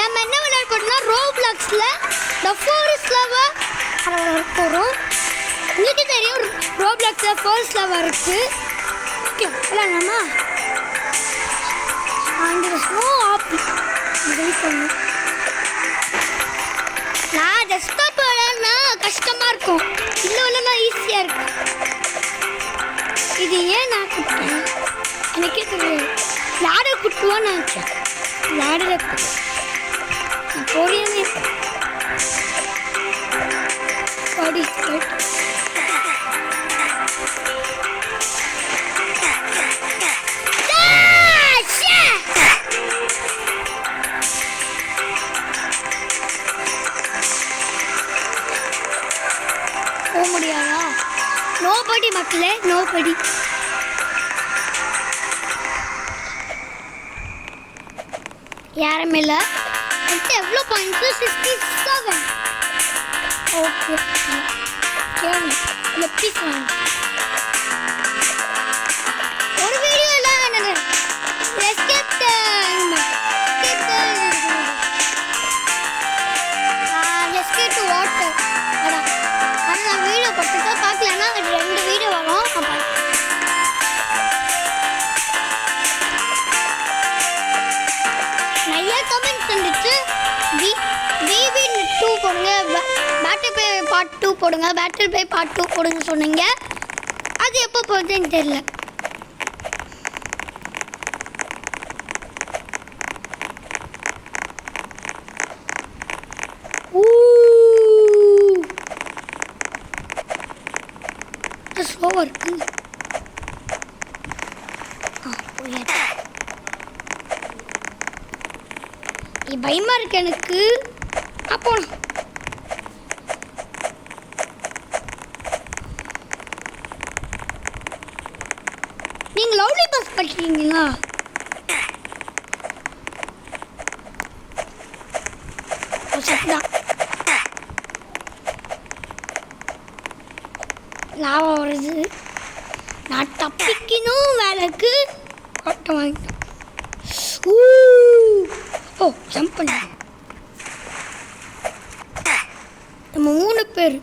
நம்ம என்ன விளையாட போறோம்னா ரோப்ளாக்ஸ்ல தி ஃபர்ஸ்ட் லெவல் விளையாட போறோம். உங்களுக்கு தெரியும் ரோப்ளாக்ஸ்ல ஃபர்ஸ்ட் லெவல் இருக்கு. ஓகே விளையாடலாமா? அந்த ஸ்னோ ஆப் வெயிட் பண்ணு. நான் டெஸ்க்டாப் விளையாடுனா கஷ்டமா இருக்கும், இல்லை விளையாடுனா ஈஸியா இருக்கும். இது ஏன் நான் கூப்பிட்டேன் எனக்கே தெரியாது. லாடை கூட்டுவான்னு நினச்சேன். லாடரை போறியாமே படி போக முடியாதா? நோபடி மக்களே, நோபடி. யாருமே இல்லை. எவ்வளோ பாயிண்ட்ஸு? 67. ஓகே கேளு இல்லை ப்ளீஸ் வாங்க. ஒரு வீடியோ இல்லை எஸ்கேப் வாட்டர் அதான். ஆனால் நான் வீடியோ பார்த்துட்டா பார்க்கலன்னா 2 வீடியோ வரும். அப்போ நிறைய கமெண்ட்ஸ் வந்துச்சு. பிபி 2 போடுங்க, பேட்டில் ப்ளே பார்ட் 2 போடுங்க, பேட்டில் ப்ளே பார்ட் 2 போடுங்க சொன்னீங்க. அது எப்போ போகுதுன்னு தெரியல. ஸ்லோவாக இருக்கு. பயமா இருக்கு எனக்கு. அப்போ நீங்க லவ்லி பஸ் படிக்கிறீங்களா? லாவா வருது. நான் தப்பிக்கணும் வேலைக்கு கொட்டை வாங்கிட்டேன். ஓ ஜம்ப் பண்ண. நம்ம 3 பேர்.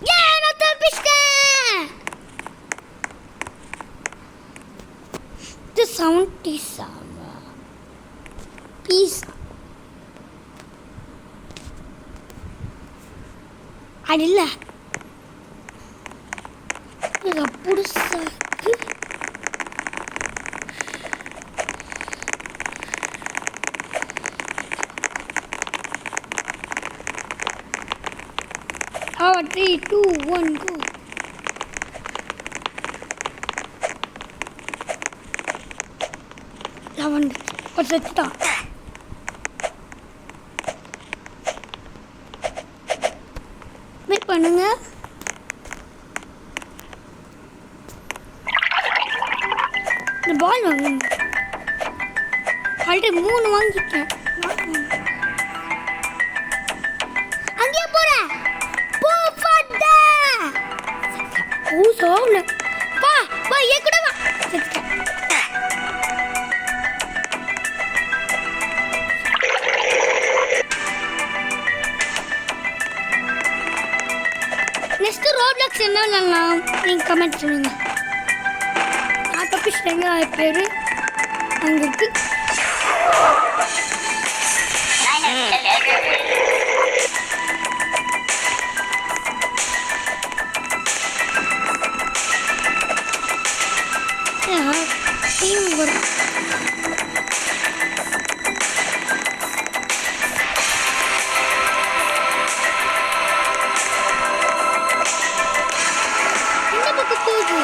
நான் தப்பிச்சிட்டேன். 77 பீஸ். அது இல்லை புதுசா இருக்கு. Our 3, 2, 1, go. ஒரு செத்துட்டான். வெயிட் பண்ணுங்க. இந்த பால் வாங்க. ஆல்ரெடி 3 வாங்கிட்டேன். அங்கே போற போ ஃபட்டா. ஓ சோல வா வா ஏ கூட வா. நெக்ஸ்ட் ரோப்ளாக்ஸ் என்ன விளையாடலாம் நீங்கள் கமெண்ட் சொல்லுங்கள். நான் தப்பிச்சிட்டேங்க. பேர் அங்கே இருக்கு. டீம் வரும். இந்த பக்கம் போகுது.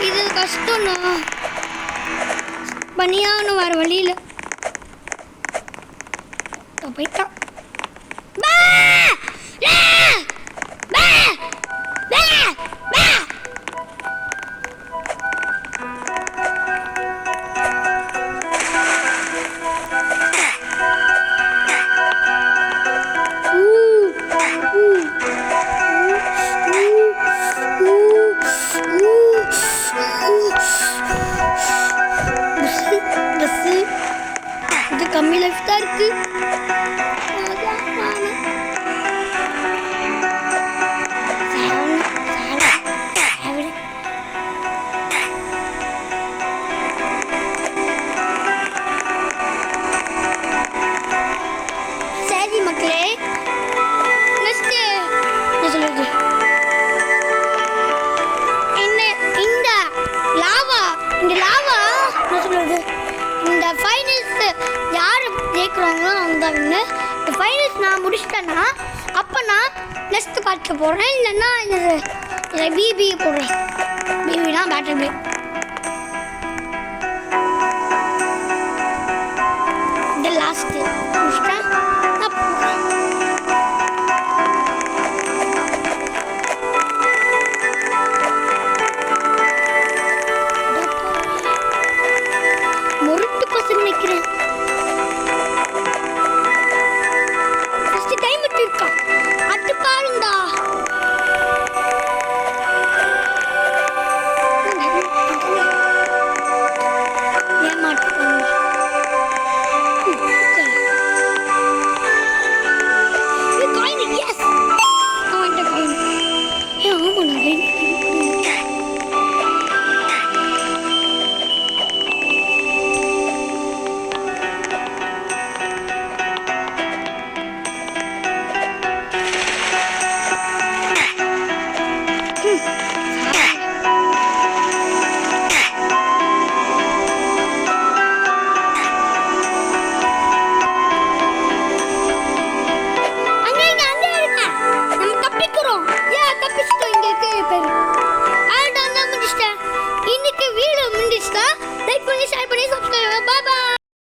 இது கஷ்டம்ண்ணா பண்ணியாகணும் வேறு வழியில் போயிட்டான் கம்மி லைஃப் தான் இருக்கு சரி மக்களே நெக்ஸ்ட் என்ன சொல்றது இந்த லாவா என்ன சொல்றது இந்த ஃபைனல்ஸ் யார் ஜெயிக்கிறாங்களோ அவங்க தான் இந்த ஃபைனல்ஸ் நான் முடிச்சிட்டேன்னா அப்போ நான் நெக்ஸ்ட் பார்ட்டில் போடுறேன் இல்லைன்னா இந்த பிபி போடுறேன் பிபினா பேட்டர் பே இந்த லாஸ்ட்டு முடிச்சிட்டேன்